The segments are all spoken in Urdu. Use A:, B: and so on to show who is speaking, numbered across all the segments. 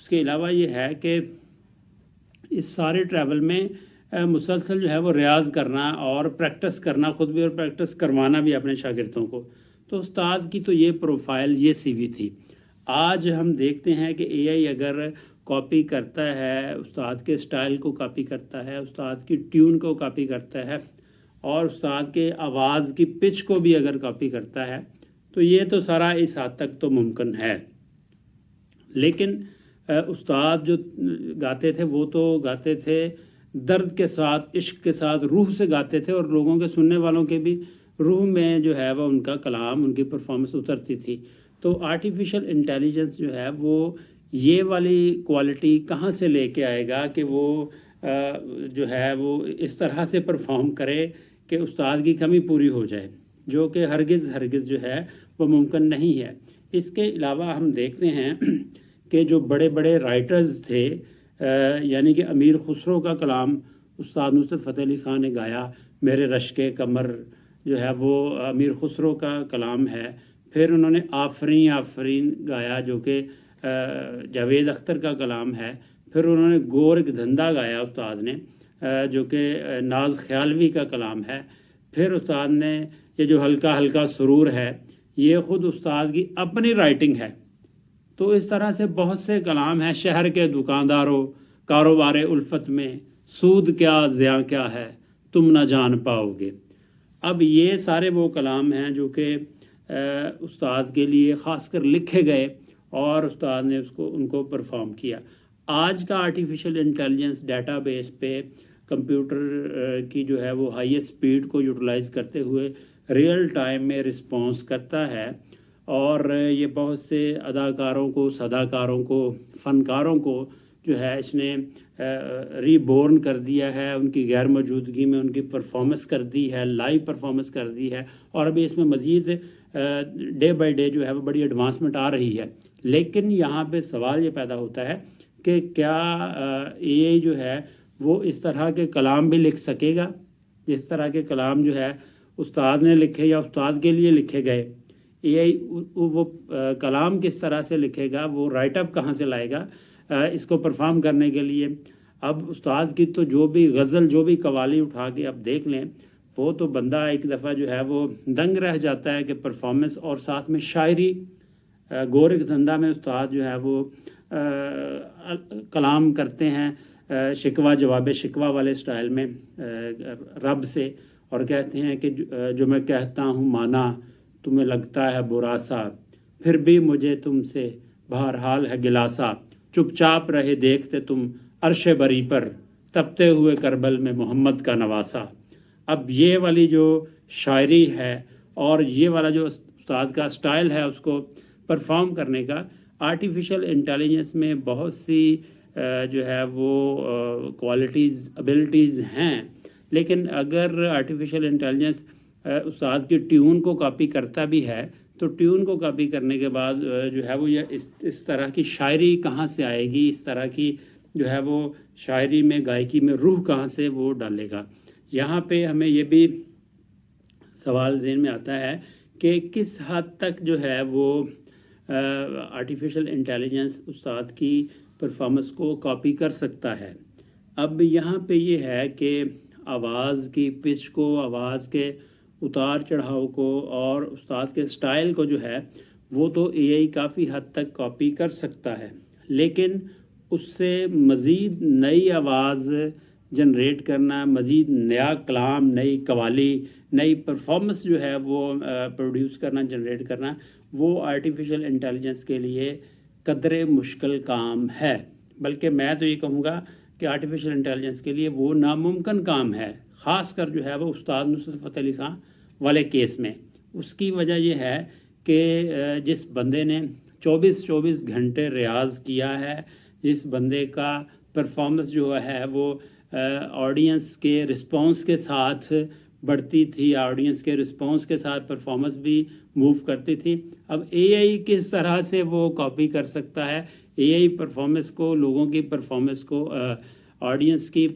A: اس کے علاوہ یہ ہے کہ اس سارے ٹریول میں مسلسل جو ہے وہ ریاض کرنا اور پریکٹس کرنا خود بھی اور پریکٹس کروانا بھی اپنے شاگردوں کو. تو استاد کی تو یہ پروفائل یہ سی وی تھی. آج ہم دیکھتے ہیں کہ اے آئی اگر کاپی کرتا ہے، استاد کے سٹائل کو کاپی کرتا ہے، استاد کی ٹیون کو کاپی کرتا ہے اور استاد کے آواز کی پچ کو بھی اگر کاپی کرتا ہے تو یہ تو سارا اس حد تک تو ممکن ہے. لیکن استاد جو گاتے تھے وہ تو گاتے تھے درد کے ساتھ، عشق کے ساتھ، روح سے گاتے تھے اور لوگوں کے سننے والوں کے بھی روح میں جو ہے وہ ان کا کلام، ان کی پرفارمنس اترتی تھی. تو آرٹیفیشل انٹیلیجنس جو ہے وہ یہ والی کوالٹی کہاں سے لے کے آئے گا کہ وہ جو ہے وہ اس طرح سے پرفارم کرے کہ استاد کی کمی پوری ہو جائے، جو کہ ہرگز جو ہے وہ ممکن نہیں ہے. اس کے علاوہ ہم دیکھتے ہیں کہ جو بڑے بڑے رائٹرز تھے، یعنی کہ امیر خسرو کا کلام استاد نصرت فتح علی خان نے گایا. میرے رشک قمر جو ہے وہ امیر خسرو کا کلام ہے. پھر انہوں نے آفرین آفرین گایا جو کہ جاوید اختر کا کلام ہے. پھر انہوں نے گورک دھندا گایا استاد نے، جو کہ ناز خیالوی کا کلام ہے. پھر استاد نے یہ جو ہلکا ہلکا سرور ہے یہ خود استاد کی اپنی رائٹنگ ہے. تو اس طرح سے بہت سے کلام ہیں. شہر کے دکانداروں، کاروبار الفت میں سود کیا زیاں کیا ہے تم نہ جان پاؤ گے. اب یہ سارے وہ کلام ہیں جو کہ استاد کے لیے خاص کر لکھے گئے اور استاد نے ان کو پرفارم کیا. آج کا آرٹیفیشل انٹیلیجنس ڈیٹا بیس پہ کمپیوٹر کی جو ہے وہ ہائی اسپیڈ کو یوٹیلائز کرتے ہوئے ریئل ٹائم میں رسپانس کرتا ہے اور یہ بہت سے اداکاروں کو، صداکاروں کو، فنکاروں کو جو ہے اس نے ری بورن کر دیا ہے. ان کی غیر موجودگی میں ان کی پرفارمنس کر دی ہے، لائیو پرفارمنس کر دی ہے اور ابھی اس میں مزید ڈے بائی ڈے جو ہے وہ بڑی ایڈوانسمنٹ آ رہی ہے. لیکن یہاں پہ سوال یہ پیدا ہوتا ہے کہ کیا اے آئی جو ہے وہ اس طرح کے کلام بھی لکھ سکے گا جس طرح کے کلام جو ہے استاد نے لکھے یا استاد کے لیے لکھے گئے. اے آئی وہ کلام کس طرح سے لکھے گا، وہ رائٹ اپ کہاں سے لائے گا اس کو پرفارم کرنے کے لیے. اب استاد کی تو جو بھی غزل، جو بھی قوالی اٹھا کے اب دیکھ لیں، وہ تو بندہ ایک دفعہ جو ہے وہ دنگ رہ جاتا ہے کہ پرفارمنس اور ساتھ میں شاعری. گورک دھندا میں استاد جو ہے وہ کلام کرتے ہیں شکوہ جواب شکوہ والے سٹائل میں رب سے، اور کہتے ہیں کہ جو میں کہتا ہوں مانا تمہیں لگتا ہے برا سا، پھر بھی مجھے تم سے بہرحال ہے گلاسا، چپ چاپ رہے دیکھتے تم عرش بری پر، تپتے ہوئے کربل میں محمد کا نواسا. اب یہ والی جو شاعری ہے اور یہ والا جو استاد کا سٹائل ہے اس کو پرفارم کرنے کا، آرٹیفیشل انٹیلیجنس میں بہت سی جو ہے وہ کوالٹیز، ابیلٹیز ہیں. لیکن اگر آرٹیفیشل انٹیلیجنس استاد کی ٹیون کو کاپی کرتا بھی ہے تو ٹیون کو کاپی کرنے کے بعد جو ہے وہ یہ اس طرح کی شاعری کہاں سے آئے گی، اس طرح کی جو ہے وہ شاعری میں، گائیکی میں روح کہاں سے وہ ڈالے گا. یہاں پہ ہمیں یہ بھی سوال ذہن میں آتا ہے کہ کس حد تک جو ہے وہ آرٹیفیشل انٹیلیجنس استاد کی پرفارمنس کو کاپی کر سکتا ہے. اب یہاں پہ یہ ہے کہ آواز کی پچ کو، آواز کے اتار چڑھاؤ کو اور استاد کے سٹائل کو جو ہے وہ تو اے آئی کافی حد تک کاپی کر سکتا ہے، لیکن اس سے مزید نئی آواز جنریٹ کرنا، مزید نیا کلام، نئی قوالی، نئی پرفارمنس جو ہے وہ پروڈیوس کرنا، جنریٹ کرنا، وہ آرٹیفیشل انٹیلیجنس کے لیے قدرے مشکل کام ہے. بلکہ میں تو یہ کہوں گا کہ آرٹیفیشل انٹیلیجنس کے لیے وہ ناممکن کام ہے، خاص کر جو ہے وہ استاد نصرت فتح علی خان والے کیس میں. اس کی وجہ یہ ہے کہ جس بندے نے 24 گھنٹے ریاض کیا ہے، جس بندے کا پرفارمنس جو ہے وہ آڈینس کے رسپانس کے ساتھ بڑھتی تھی، آڈینس کے رسپانس کے ساتھ پرفارمنس بھی موو کرتی تھی. اب اے آئی کس طرح سے وہ کاپی کر سکتا ہے اے آئی پرفارمنس کو، لوگوں کی پرفارمنس کو، آڈینس کی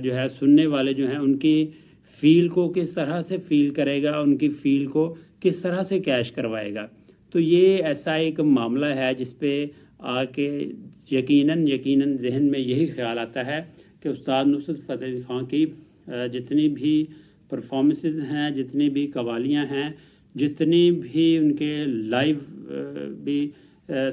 A: جو ہے سننے والے جو ہیں ان کی فیل کو کس طرح سے فیل کرے گا، ان کی فیل کو کس طرح سے کیش کروائے گا. تو یہ ایسا ایک معاملہ ہے جس پہ آ کے یقیناً ذہن میں یہی خیال آتا ہے کہ استاد نصرت فتح علی خان کی جتنی بھی پرفارمنسز ہیں، جتنی بھی قوالیاں ہیں، جتنی بھی ان کے لائیو بھی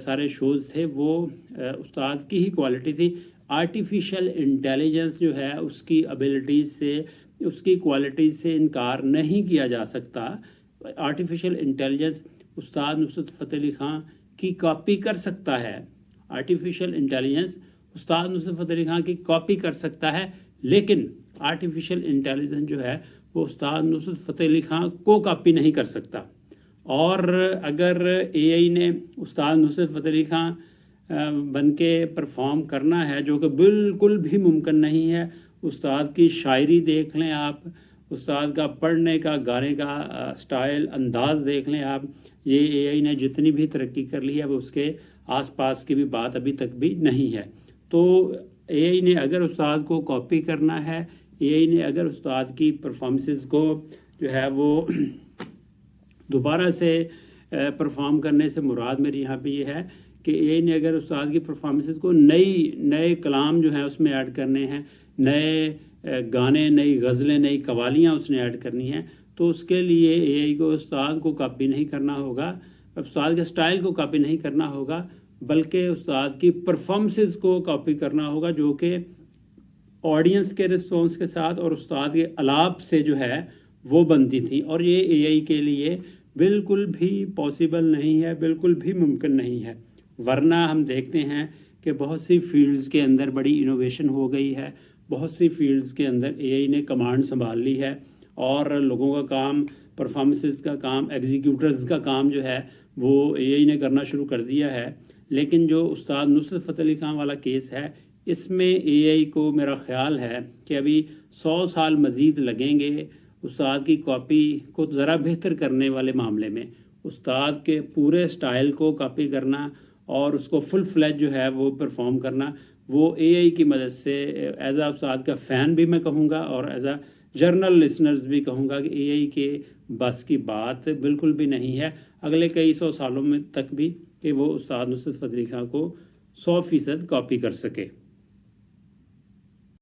A: سارے شوز تھے، وہ استاد کی ہی کوالٹی تھی۔ آرٹیفیشل انٹیلیجنس جو ہے اس کی ابیلٹیز سے، اس کی کوالٹیز سے انکار نہیں کیا جا سکتا۔ آرٹیفیشل انٹیلیجنس استاد نصرت فتح علی خان کی کاپی کر سکتا ہے، آرٹیفیشل انٹیلیجنس استاد نصرت فتح علی خان کی کاپی کر سکتا ہے، لیکن آرٹیفیشل انٹیلیجنس جو ہے وہ استاد نصرت فتح علی خان کو کاپی نہیں کر سکتا۔ اور اگر اے آئی نے استاد نصرت فتح علی خان بن کے پرفارم کرنا ہے، جو کہ بالکل بھی ممکن نہیں ہے، استاد کی شاعری دیکھ لیں آپ، استاد کا پڑھنے کا، گانے کا سٹائل، انداز دیکھ لیں آپ، یہ اے آئی نے جتنی بھی ترقی کر لی ہے وہ اس کے آس پاس کی بھی بات ابھی تک بھی نہیں ہے۔ تو اے آئی نے اگر استاد کو کاپی کرنا ہے، اے آئی نے اگر استاد کی پرفارمنسز کو جو ہے وہ دوبارہ سے پرفارم کرنے سے مراد میری یہاں پہ یہ ہے کہ اے آئی نے اگر استاد کی پرفارمنسز کو نئے کلام جو ہیں اس میں ایڈ کرنے ہیں، نئے گانے، نئی غزلیں، نئی قوالیاں اس نے ایڈ کرنی ہیں، تو اس کے لیے اے آئی کو استاد کو کاپی نہیں کرنا ہوگا، استاد کے سٹائل کو کاپی نہیں کرنا ہوگا، بلکہ استاد کی پرفارمنسز کو کاپی کرنا ہوگا، جو کہ آڈینس کے رسپانس کے ساتھ اور استاد کے الاپ سے جو ہے وہ بنتی تھی۔ اور یہ اے آئی کے لیے بالکل بھی پاسبل نہیں ہے، بالکل بھی ممکن نہیں ہے۔ ورنہ ہم دیکھتے ہیں کہ بہت سی فیلڈز کے اندر بڑی انوویشن ہو گئی ہے، بہت سی فیلڈز کے اندر اے آئی نے کمانڈ سنبھال لی ہے، اور لوگوں کا کام، پرفارمنسز کا کام، ایگزیکیوٹرز کا کام جو ہے وہ اے آئی نے کرنا شروع کر دیا ہے۔ لیکن جو استاد نصرت فتح علی خان والا کیس ہے، اس میں اے آئی کو میرا خیال ہے کہ ابھی 100 سال مزید لگیں گے استاد کی کاپی کو ذرا بہتر کرنے والے معاملے میں۔ استاد کے پورے سٹائل کو کاپی کرنا اور اس کو فل فلیج جو ہے وہ پرفارم کرنا، وہ اے آئی کی مدد سے، ایز اے استاد کا فین بھی میں کہوں گا اور ایز اے جرنل لسنرز بھی کہوں گا کہ اے آئی کے بس کی بات بالکل بھی نہیں ہے اگلے کئی 100 سالوں میں تک بھی کہ وہ استاد نصرت فتح علی خان کو 100% کاپی کر سکے۔